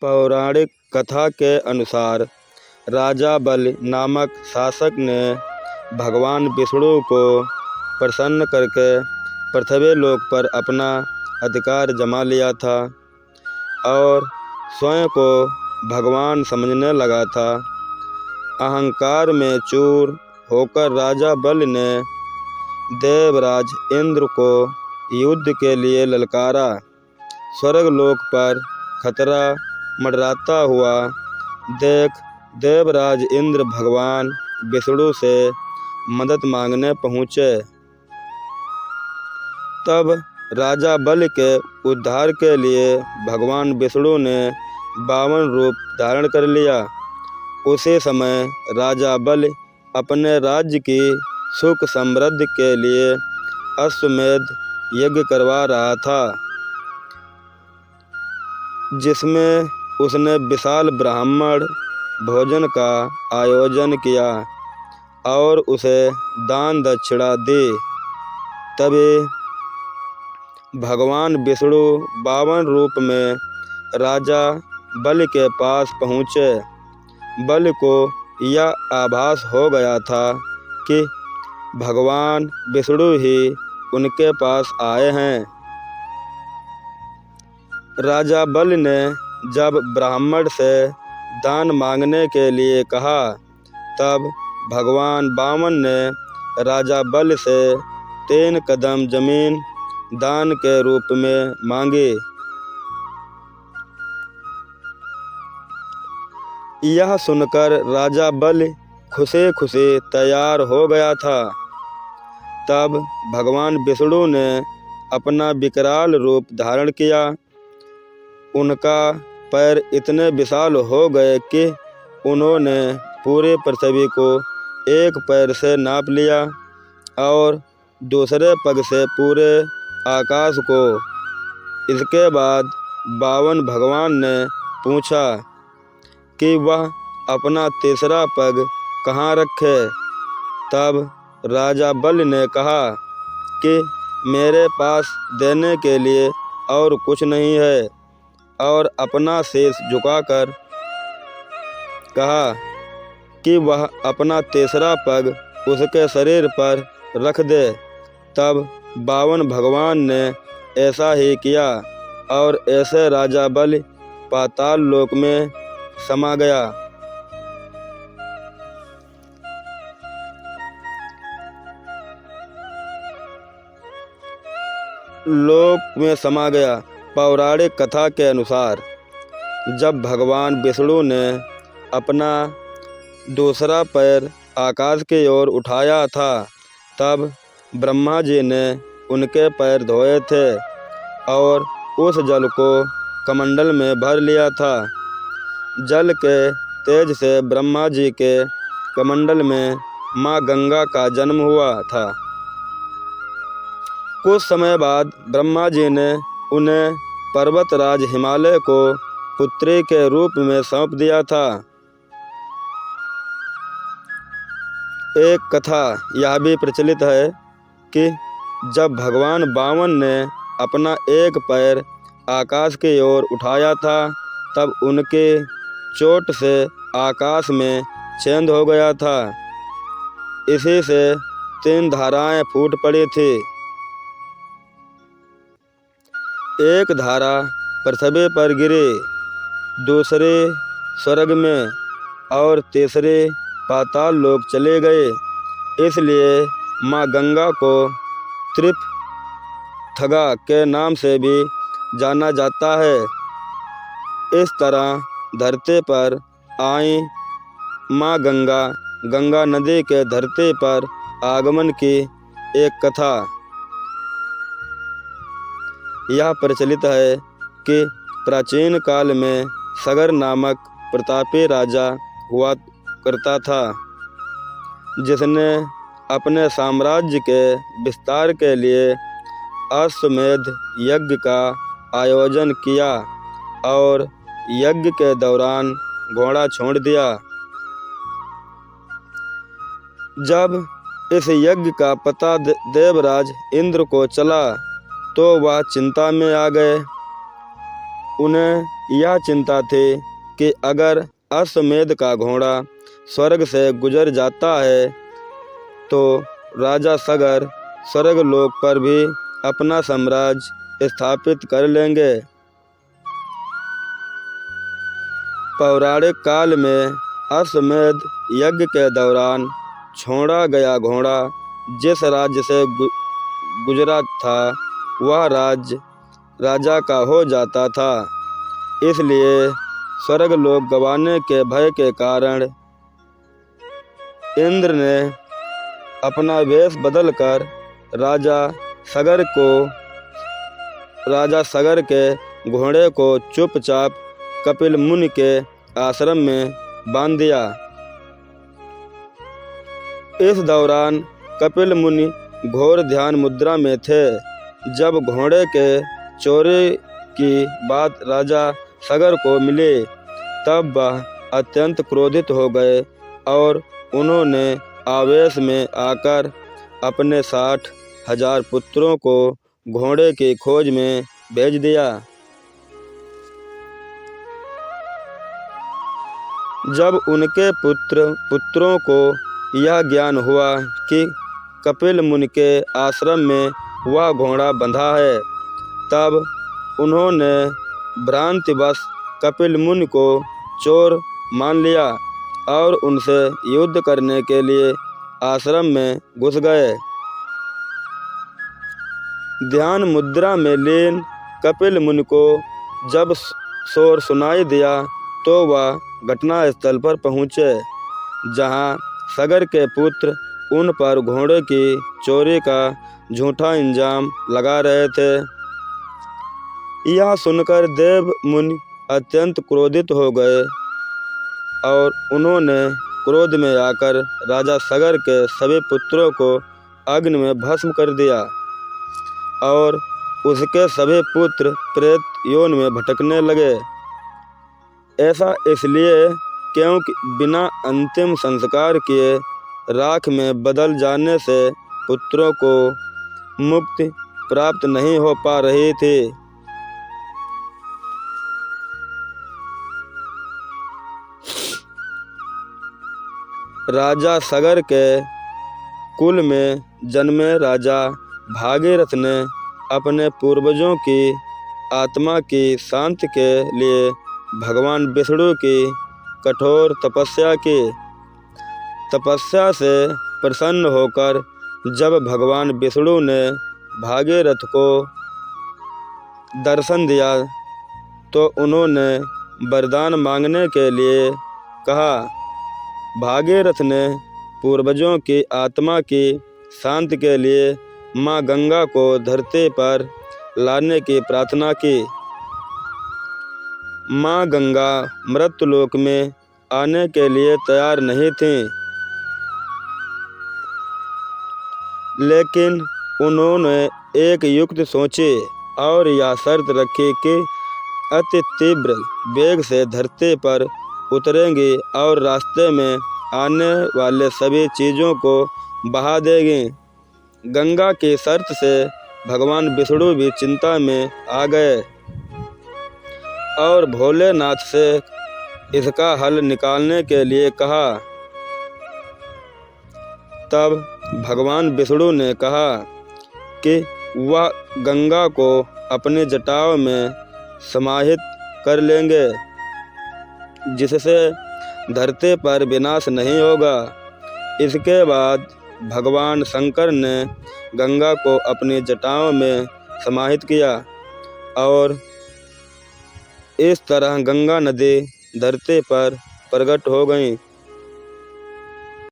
पौराणिक कथा के अनुसार राजा बलि नामक शासक ने भगवान विष्णु को प्रसन्न करके पृथ्वी लोक पर अपना अधिकार जमा लिया था और स्वयं को भगवान समझने लगा था। अहंकार में चूर होकर राजा बलि ने देवराज इंद्र को युद्ध के लिए ललकारा। स्वर्गलोक पर खतरा मंडराता हुआ देख देवराज इंद्र भगवान विष्णु से मदद मांगने पहुँचे। तब राजा बलि के उद्धार के लिए भगवान विष्णु ने 52 रूप धारण कर लिया। उसी समय राजा बलि अपने राज्य की सुख समृद्धि के लिए अश्वमेध यज्ञ करवा रहा था, जिसमें उसने विशाल ब्राह्मण भोजन का आयोजन किया और उसे दान दक्षिणा दी। तभी भगवान विष्णु 52 रूप में राजा बलि के पास पहुँचे। बलि को यह आभास हो गया था कि भगवान विष्णु ही उनके पास आए हैं। राजा बलि ने जब ब्राह्मण से दान मांगने के लिए कहा, तब भगवान वामन ने राजा बलि से 3 कदम जमीन दान के रूप में मांगी। यह सुनकर राजा बलि खुशी खुशी तैयार हो गया था। तब भगवान विष्णु ने अपना विकराल रूप धारण किया। उनका पैर इतने विशाल हो गए कि उन्होंने पूरे पृथ्वी को एक पैर से नाप लिया और दूसरे पग से पूरे आकाश को। इसके बाद 52 भगवान ने पूछा कि वह अपना तीसरा पग कहाँ रखे। तब राजा बलि ने कहा कि मेरे पास देने के लिए और कुछ नहीं है, और अपना शीश झुकाकर कहा कि वह अपना तीसरा पग उसके शरीर पर रख दे। तब 52 भगवान ने ऐसा ही किया और ऐसे राजा बलि पाताल लोक में समा गया। पौराणिक कथा के अनुसार जब भगवान विष्णु ने अपना दूसरा पैर आकाश की ओर उठाया था, तब ब्रह्मा जी ने उनके पैर धोए थे और उस जल को कमंडल में भर लिया था। जल के तेज से ब्रह्मा जी के कमंडल में माँ गंगा का जन्म हुआ था। कुछ समय बाद ब्रह्मा जी ने उन्हें पर्वतराज हिमालय को पुत्री के रूप में सौंप दिया था। एक कथा यह भी प्रचलित है कि जब भगवान वामन ने अपना एक पैर आकाश की ओर उठाया था, तब उनके चोट से आकाश में छेद हो गया था। इसी से 3 धाराएं फूट पड़ी थी। एक धारा पृथ्वी पर गिरी, दूसरी स्वर्ग में और तीसरी पाताल लोक चले गए। इसलिए माँ गंगा को त्रिपथगा के नाम से भी जाना जाता है। इस तरह धरती पर आई माँ गंगा, गंगा नदी के धरती पर आगमन की एक कथा यह प्रचलित है कि प्राचीन काल में सगर नामक प्रतापी राजा हुआ करता था, जिसने अपने साम्राज्य के विस्तार के लिए अश्वमेध यज्ञ का आयोजन किया और यज्ञ के दौरान घोड़ा छोड़ दिया। जब इस यज्ञ का पता देवराज इंद्र को चला, तो वह चिंता में आ गए। उन्हें यह चिंता थी कि अगर अश्वमेध का घोड़ा स्वर्ग से गुजर जाता है तो राजा सगर स्वर्गलोक पर भी अपना साम्राज्य स्थापित कर लेंगे। पौराणिक काल में अश्वमेध यज्ञ के दौरान छोड़ा गया घोड़ा जिस राज्य से गुजरा था वह राज्य राजा का हो जाता था। इसलिए स्वर्गलोक गंवाने के भय के कारण इंद्र ने अपना वेश बदलकर राजा सगर के घोड़े को चुपचाप कपिल मुनि के आश्रम में बांध दिया। इस दौरान कपिल मुनि घोर ध्यान मुद्रा में थे। जब घोड़े के चोरी की बात राजा सगर को मिली तब वह अत्यंत क्रोधित हो गए और उन्होंने आवेश में आकर अपने 60,000 पुत्रों को घोड़े की खोज में भेज दिया। जब उनके पुत्रों को यह ज्ञान हुआ कि कपिल मुनि के आश्रम में वह घोड़ा बंधा है तब उन्होंने भ्रांतिवश कपिल मुनि को चोर मान लिया और उनसे युद्ध करने के लिए आश्रम में घुस गए। ध्यान मुद्रा में लीन कपिल मुनि को जब शोर सुनाई दिया तो वह घटनास्थल पर पहुँचे जहाँ सगर के पुत्र उन पर घोड़े की चोरी का झूठा इल्जाम लगा रहे थे। यह सुनकर देव मुनि अत्यंत क्रोधित हो गए और उन्होंने क्रोध में आकर राजा सगर के सभी पुत्रों को अग्नि में भस्म कर दिया और उसके सभी पुत्र प्रेत योन में भटकने लगे। ऐसा इसलिए क्योंकि बिना अंतिम संस्कार किए राख में बदल जाने से पुत्रों को मुक्ति प्राप्त नहीं हो पा रही थी। राजा सगर के कुल में जन्मे राजा भागीरथ ने अपने पूर्वजों की आत्मा की शांति के लिए भगवान विष्णु की कठोर तपस्या की। तपस्या से प्रसन्न होकर जब भगवान विष्णु ने भागीरथ को दर्शन दिया तो उन्होंने वरदान मांगने के लिए कहा। भागीरथ ने पूर्वजों की आत्मा की शांति के लिए माँ गंगा को धरती पर लाने की प्रार्थना की। माँ गंगा मृत्युलोक में आने के लिए तैयार नहीं थीं, लेकिन उन्होंने एक युक्ति सोची और यह शर्त रखी कि अति तीव्र वेग से धरती पर उतरेंगी और रास्ते में आने वाले सभी चीज़ों को बहा देंगी। गंगा की शर्त से भगवान विष्णु भी चिंता में आ गए और भोलेनाथ से इसका हल निकालने के लिए कहा। तब भगवान विष्णु ने कहा कि वह गंगा को अपनी जटाओं में समाहित कर लेंगे जिससे धरती पर विनाश नहीं होगा। इसके बाद भगवान शंकर ने गंगा को अपनी जटाओं में समाहित किया और इस तरह गंगा नदी धरती पर प्रकट हो गई।